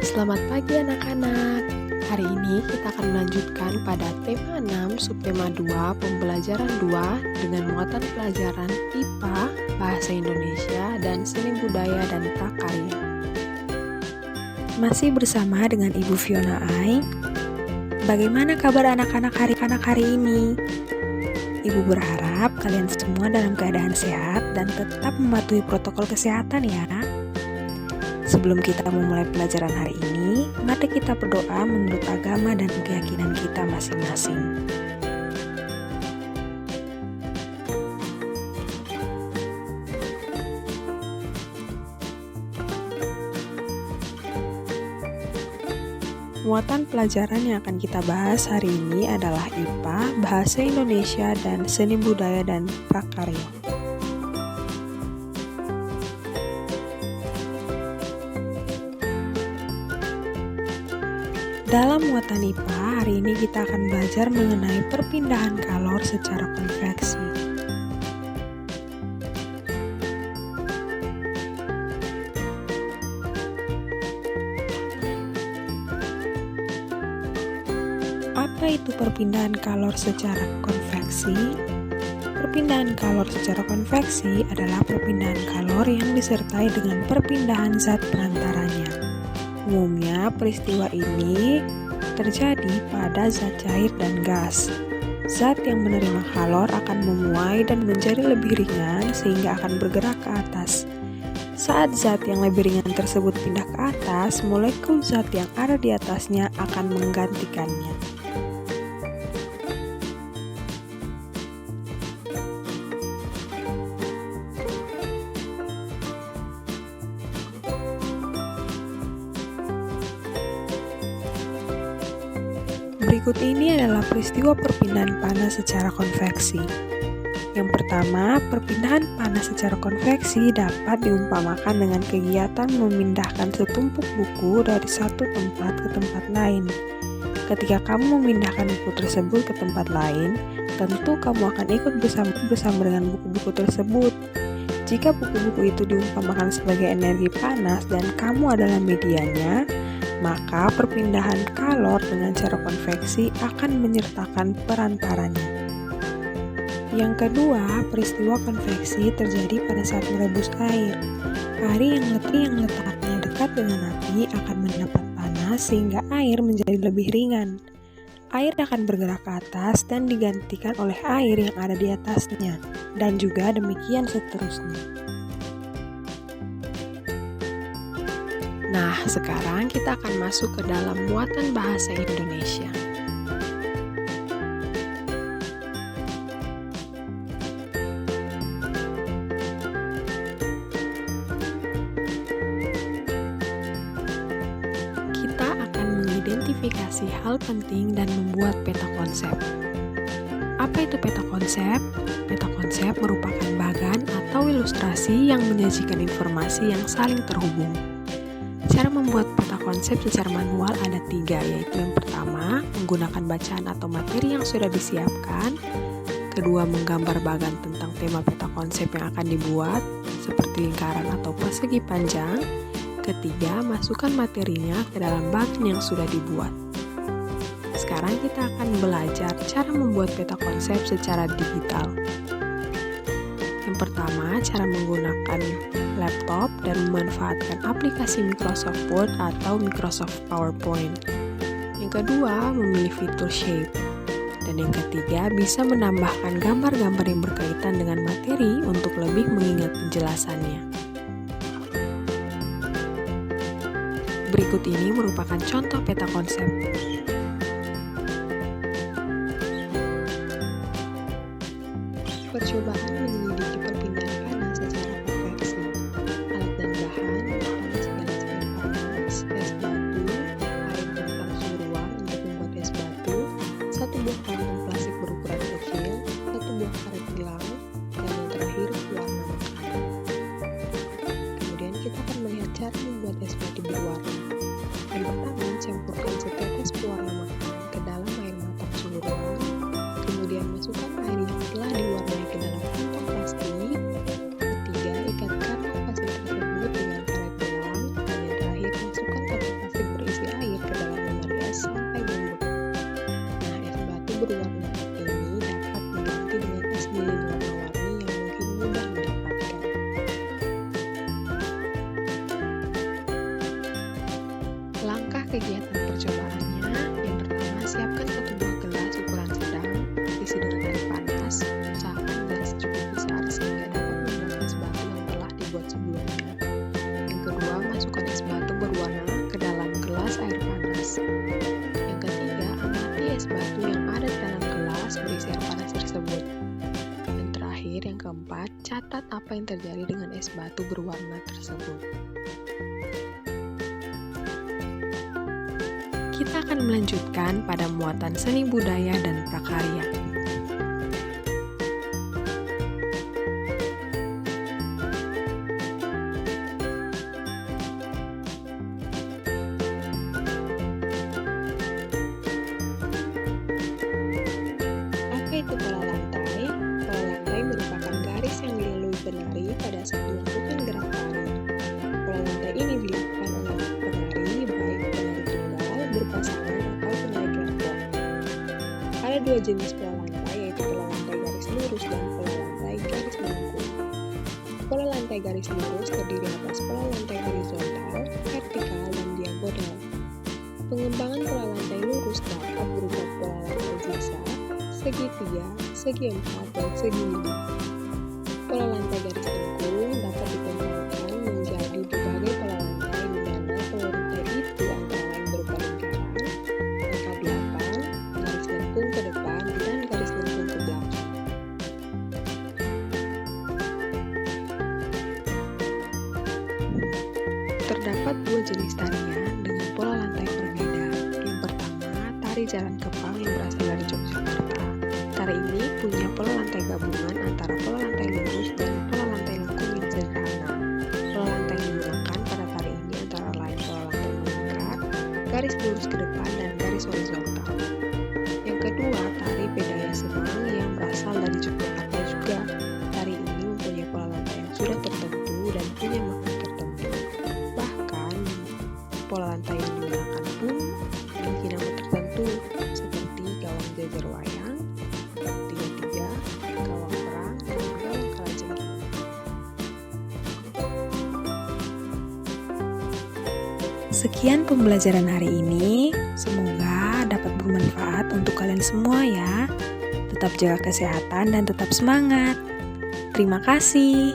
Selamat pagi anak-anak. Hari ini kita akan melanjutkan pada tema 6 subtema 2 pembelajaran 2 dengan muatan pelajaran IPA, Bahasa Indonesia, dan Seni Budaya dan Prakarya. Masih bersama dengan Ibu Fiona Ai. Bagaimana kabar anak-anak hari ini? Ibu berharap kalian semua dalam keadaan sehat dan tetap mematuhi protokol kesehatan ya. Sebelum kita memulai pelajaran hari ini, mari kita berdoa menurut agama dan keyakinan kita masing-masing. Muatan pelajaran yang akan kita bahas hari ini adalah IPA, Bahasa Indonesia, dan Seni Budaya dan Prakarya. Dalam muatan IPA, hari ini kita akan belajar mengenai perpindahan kalor secara konveksi. Apa itu perpindahan kalor secara konveksi? Perpindahan kalor secara konveksi adalah perpindahan kalor yang disertai dengan perpindahan zat perantaranya. Umumnya, peristiwa ini terjadi pada zat cair dan gas. Zat yang menerima kalor akan memuai dan menjadi lebih ringan sehingga akan bergerak ke atas. Saat zat yang lebih ringan tersebut pindah ke atas, molekul zat yang ada di atasnya akan menggantikannya. Berikut ini adalah peristiwa perpindahan panas secara konveksi. Yang pertama, perpindahan panas secara konveksi dapat diumpamakan dengan kegiatan memindahkan setumpuk buku dari satu tempat ke tempat lain. Ketika kamu memindahkan buku tersebut ke tempat lain, tentu kamu akan ikut bersama dengan buku-buku tersebut. Jika buku-buku itu diumpamakan sebagai energi panas dan kamu adalah medianya, maka perpindahan kalor dengan cara konveksi akan menyertakan perantaranya. Yang kedua, peristiwa konveksi terjadi pada saat merebus air. Air yang letaknya dekat dengan api akan mendapat panas sehingga air menjadi lebih ringan. Air akan bergerak ke atas dan digantikan oleh air yang ada di atasnya, dan juga demikian seterusnya. Nah, sekarang kita akan masuk ke dalam muatan bahasa Indonesia. Kita akan mengidentifikasi hal penting dan membuat peta konsep. Apa itu peta konsep? Peta konsep merupakan bagan atau ilustrasi yang menyajikan informasi yang saling terhubung. Cara membuat peta konsep secara manual ada 3, yaitu yang pertama, menggunakan bacaan atau materi yang sudah disiapkan. Kedua, menggambar bagan tentang tema peta konsep yang akan dibuat, seperti lingkaran atau persegi panjang. Ketiga, masukkan materinya ke dalam bagan yang sudah dibuat. Sekarang kita akan belajar cara membuat peta konsep secara digital. Yang pertama, cara menggunakan laptop dan memanfaatkan aplikasi Microsoft Word atau Microsoft PowerPoint. Yang kedua, memilih fitur Shape. Dan yang ketiga, bisa menambahkan gambar-gambar yang berkaitan dengan materi untuk lebih mengingat penjelasannya. Berikut ini merupakan contoh peta konsep. Percobaan menyelidiki perpindahan panas secara konveksi. Alat dan bahan: panas ganas air panas, es batu, air matang suhu ruang untuk membuat es batu, 1 buah kantong plastik berukuran kecil, 1 buah karet gelang, dan yang terakhir pewarna makanan. Kemudian kita akan melihat cara membuat es batu berwarna. Yang pertama, campurkan setetes pewarna makanan ke dalam air matang suhu ruang. Kemudian masukkan air yang telah diwarnai ke dalam kantong plastik. Ketiga, ikatkan plastik tersebut dengan karet gelang. Dan yang terakhir, masukkan kantong plastik kegiatan percobaannya, yang pertama siapkan satu buah gelas ukuran sedang, isi dengan air panas, usahakan gelas cukup besar sehingga dapat membuat es batu yang telah dibuat sebelumnya. Yang kedua, masukkan es batu berwarna ke dalam gelas air panas. Yang ketiga, amati es batu yang ada di dalam gelas berisi air panas tersebut. Dan terakhir, yang keempat, catat apa yang terjadi dengan es batu berwarna tersebut. Kita akan melanjutkan pada muatan seni budaya dan prakarya. Apa itu pola lantai? Pola lantai merupakan garis yang dilalui penari pada saat melakukan gerak tari. Pola lantai ini dilakukan oleh penari, baik penari tunggal, berpasangan, atau penari kelompok. Ada dua jenis pola lantai, yaitu pola lantai garis lurus dan pola lantai garis melengkung. Pola lantai garis lurus terdiri atas pola lantai horizontal, vertikal, dan diagonal. Pengembangan pola lantai lurus dapat berupa pola lantai zigzag, segitiga, segi empat, dan segi lima. Pola lantai garis lengkung dapat dikembangkan menjadi berbagai pola lantai di mana pola lantai itu antara lain berupa lingkaran, angka 8, garis lengkung ke depan, dan garis lengkung ke belakang. Terdapat dua jenis tarian dengan pola lantai berbeda. Yang pertama, tari jalan kepang yang berasal dari Yogyakarta. Tari ini punya pola lantai gabungan antara pola lantai lurus dan pola lantai lengkung yang sederhana. Pola lantai yang digunakan pada tari ini antara lain pola lantai melingkar, garis lurus ke depan, dan garis horizontal. Yang kedua, tari Pedaya Semang yang berasal dari Yogyakarta juga. Tari ini mempunyai pola lantai yang sudah tertentu dan punya makna tertentu. Bahkan, pola lantai yang digunakan pun memiliki nama tertentu, seperti gawang jajar wayang, tiga-tiga, gawang perang, dan gawang kalajengking. Sekian pembelajaran hari ini. Semoga dapat bermanfaat untuk kalian semua ya. Tetap jaga kesehatan dan tetap semangat. Terima kasih.